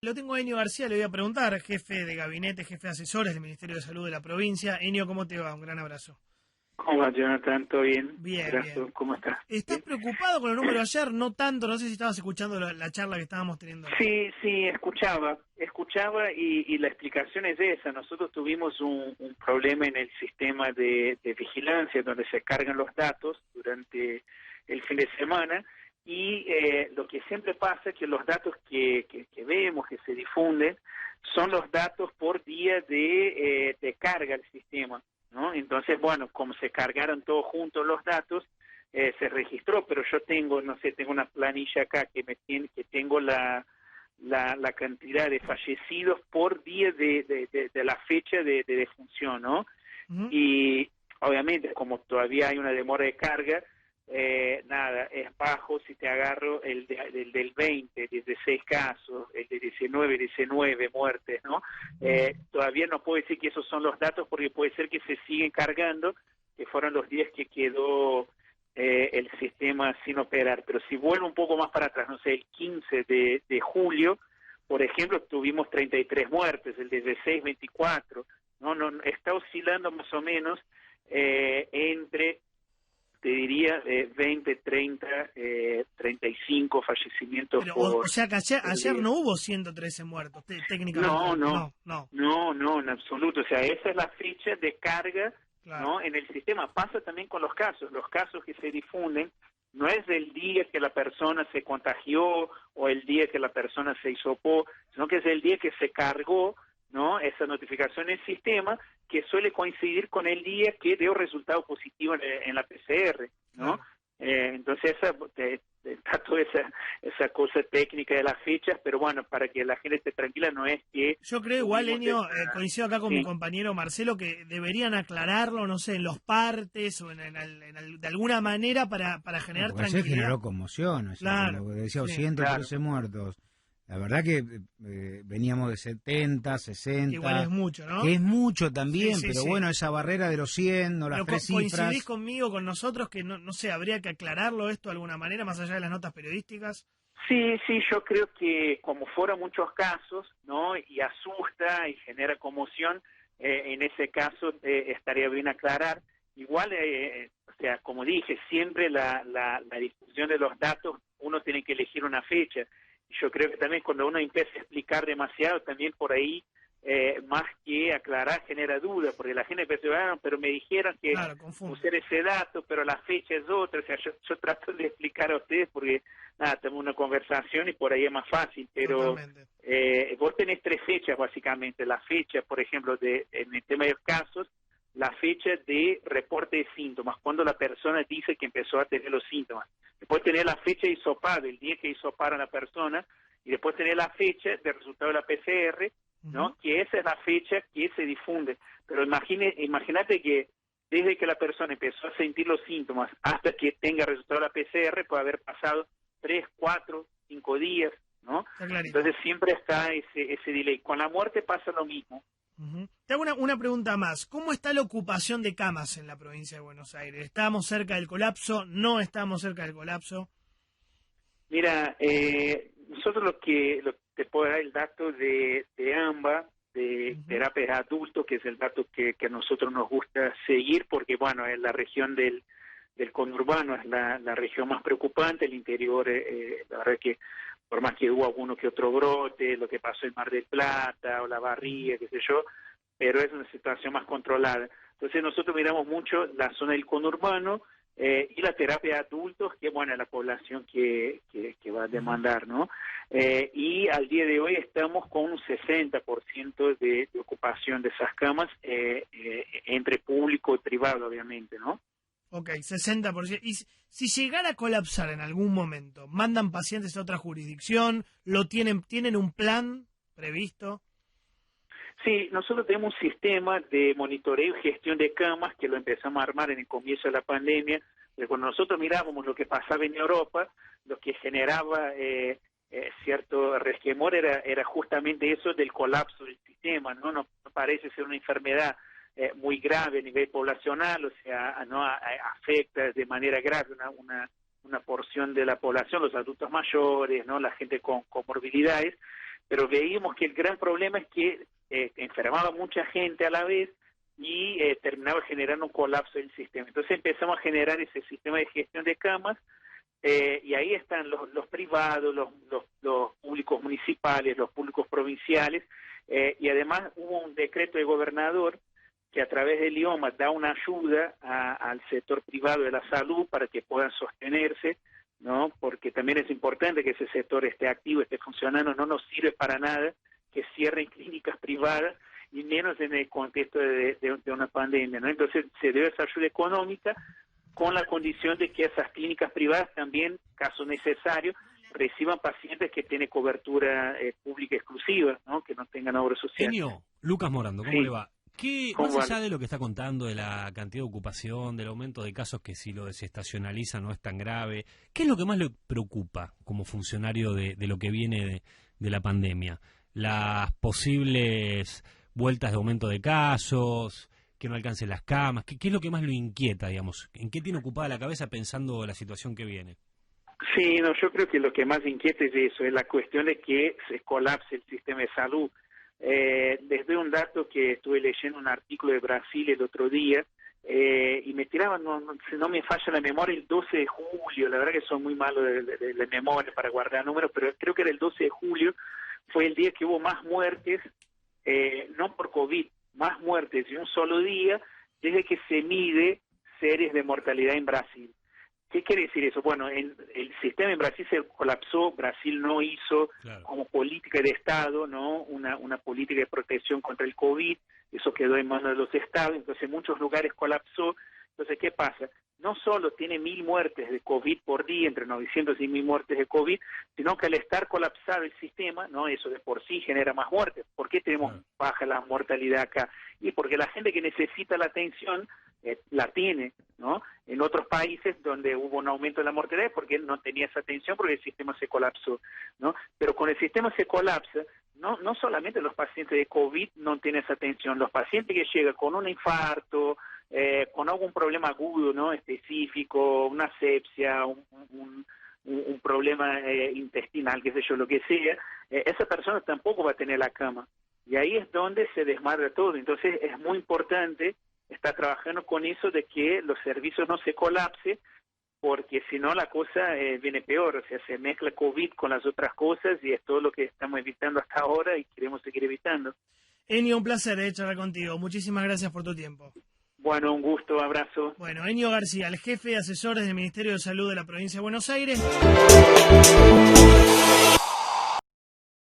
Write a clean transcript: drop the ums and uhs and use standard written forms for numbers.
Lo tengo a Enio García, le voy a preguntar, jefe de gabinete, jefe de asesores del Ministerio de Salud de la provincia. Enio, ¿cómo te va? Un gran abrazo. ¿Cómo va, Jonathan? ¿Todo bien? Bien, Gracias. bien. ¿Cómo estás? ¿Estás ¿Bien? preocupado con el número de ayer? No tanto, no sé si estabas escuchando la charla que estábamos teniendo. Sí, escuchaba y la explicación es esa. Nosotros tuvimos un problema en el sistema de vigilancia donde se cargan los datos durante el fin de semana y lo que siempre pasa es que los datos que vemos, que se difunden, son los datos por día de carga del sistema, ¿no? Entonces, bueno, como se cargaron todos juntos los datos, se registró, pero yo tengo, no sé, tengo una planilla acá que tengo la cantidad de fallecidos por día de la fecha de defunción, ¿no? Uh-huh. Y obviamente, como todavía hay una demora de carga, nada, es bajo si te agarro el del 20, 16 casos, el de 19 muertes, ¿no? Todavía no puedo decir que esos son los datos porque puede ser que se siguen cargando, que fueron los días que quedó el sistema sin operar. Pero si vuelvo un poco más para atrás, no sé, el 15 de julio, por ejemplo, tuvimos 33 muertes, el 16, 24, no, está oscilando más o menos entre, te diría, 20, 30, 35 fallecimientos Pero, por... o sea que ayer no hubo 113 muertos, técnicamente. No, en absoluto. O sea, esa es la fecha de carga, claro, ¿no? En el sistema. Pasa también con los casos que se difunden no es del día que la persona se contagió o el día que la persona se hisopó, sino que es el día que se cargó, ¿no? Esa notificación en el sistema, que suele coincidir con el día que dio resultado positivo en la PCR, ¿no? claro. Entonces está toda esa cosa técnica de las fechas, pero bueno, para que la gente esté tranquila, no es que... Yo creo igual, Enio, coincido acá con mi compañero Marcelo, que deberían aclararlo, no sé, en los partes o de alguna manera para generar tranquilidad. Se generó conmoción, claro, lo que decía, sí, 113 claro. muertos. La verdad que veníamos de 70, 60. Igual es mucho, ¿no? Que es mucho también, sí, pero sí. bueno, esa barrera de los 100, no las tres cifras. ¿Coincidís conmigo, con nosotros, que no sé, habría que aclararlo esto de alguna manera, más allá de las notas periodísticas? Sí, yo creo que como fueron muchos casos, ¿no? Y asusta y genera conmoción, en ese caso estaría bien aclarar. Igual, o sea, como dije, siempre la difusión de los datos, uno tiene que elegir una fecha. Yo creo que también cuando uno empieza a explicar demasiado, también por ahí, más que aclarar, genera duda, porque la gente piensa, pero me dijeron que usar ese dato, pero la fecha es otra. O sea, yo trato de explicar a ustedes porque, nada, tenemos una conversación y por ahí es más fácil, pero vos tenés tres fechas básicamente. La fecha, por ejemplo, en el tema de los casos, la fecha de reporte de síntomas, cuando la persona dice que empezó a tener los síntomas. Después tener la fecha de hisopado, el día que hisoparon a la persona, y después tener la fecha del resultado de la PCR, ¿no? Que esa es la fecha que se difunde. Pero imagínate que desde que la persona empezó a sentir los síntomas hasta que tenga resultado de la PCR puede haber pasado 3, 4, 5 días, ¿no? Entonces siempre está ese delay. Con la muerte pasa lo mismo. Te hago una pregunta más. ¿Cómo está la ocupación de camas en la provincia de Buenos Aires? ¿Estamos cerca del colapso? ¿No estamos cerca del colapso? Mira, nosotros lo que te puedo dar el dato de AMBA, de terapias de adultos, que es el dato que a nosotros nos gusta seguir, porque bueno, en la región del conurbano es la región más preocupante, el interior, la verdad que por más que hubo alguno que otro brote, lo que pasó en Mar del Plata o La Barriga, qué sé yo, pero es una situación más controlada. Entonces nosotros miramos mucho la zona del conurbano y la terapia de adultos, que bueno, es la población que va a demandar, ¿no? Y al día de hoy estamos con un 60% de ocupación de esas camas, entre público y privado, obviamente, ¿no? Ok, 60%. Y si llegara a colapsar en algún momento, ¿mandan pacientes a otra jurisdicción? ¿Tienen un plan previsto? Sí, nosotros tenemos un sistema de monitoreo y gestión de camas que lo empezamos a armar en el comienzo de la pandemia. Pero cuando nosotros mirábamos lo que pasaba en Europa, lo que generaba cierto resquemor era justamente eso del colapso del sistema, ¿no? No parece ser una enfermedad muy grave a nivel poblacional, o sea, no afecta de manera grave una porción de la población, los adultos mayores, ¿no? La gente con comorbilidades, pero veíamos que el gran problema es que enfermaba mucha gente a la vez y terminaba generando un colapso del sistema. Entonces empezamos a generar ese sistema de gestión de camas, y ahí están los privados, los públicos municipales, los públicos provinciales, y además hubo un decreto de gobernador que a través del IOMA da una ayuda al sector privado de la salud para que puedan sostenerse, ¿no? Porque también es importante que ese sector esté activo, esté funcionando. No nos sirve para nada que cierren clínicas privadas, y menos en el contexto de una pandemia, ¿no? Entonces se debe esa ayuda económica con la condición de que esas clínicas privadas también, caso necesario, reciban pacientes que tienen cobertura pública exclusiva, ¿no? Que no tengan obra social. Enio, Lucas Morando, ¿cómo Sí. le va? ¿Cómo Más allá va? de lo que está contando, de la cantidad de ocupación, del aumento de casos que si lo desestacionaliza no es tan grave, ¿qué es lo que más le preocupa como funcionario de lo que viene de la pandemia? ¿Las posibles vueltas de aumento de casos, que no alcancen las camas? ¿Qué es lo que más lo inquieta, digamos? ¿En qué tiene ocupada la cabeza pensando la situación que viene? Sí, no, yo creo que lo que más inquieta es eso, es la cuestión de que se colapse el sistema de salud. Desde un dato que estuve leyendo un artículo de Brasil el otro día, y me tiraban, si no me falla la memoria, el 12 de julio, la verdad que soy muy malo de memoria para guardar números, pero creo que era el 12 de julio, fue el día que hubo más muertes, no por COVID, más muertes en un solo día desde que se mide series de mortalidad en Brasil. ¿Qué quiere decir eso? Bueno, el sistema en Brasil se colapsó. Brasil no hizo como política de Estado, ¿no? Una política de protección contra el COVID. Eso quedó en manos de los estados. Entonces en muchos lugares colapsó. Entonces, ¿qué pasa? No solo tiene 1.000 muertes de COVID por día, entre 900 y 1.000 muertes de COVID, sino que al estar colapsado el sistema, ¿no? Eso de por sí genera más muertes. ¿Por qué tenemos baja la mortalidad acá? Y porque la gente que necesita la atención la tiene, ¿no? En otros países donde hubo un aumento de la mortalidad porque no tenía esa atención, porque el sistema se colapsó, ¿no? Pero cuando el sistema se colapsa, no solamente los pacientes de COVID no tienen esa atención, los pacientes que llegan con un infarto, con algún problema agudo, ¿no? Específico, una asepsia, un problema intestinal, qué sé yo, lo que sea, esa persona tampoco va a tener la cama. Y ahí es donde se desmadra todo. Entonces es muy importante estar trabajando con eso de que los servicios no se colapsen, porque si no la cosa viene peor. O sea, se mezcla COVID con las otras cosas y es todo lo que estamos evitando hasta ahora y queremos seguir evitando. Enio, un placer charlar contigo. Muchísimas gracias por tu tiempo. Bueno, un gusto, abrazo. Bueno, Enio García, el jefe de asesores del Ministerio de Salud de la provincia de Buenos Aires.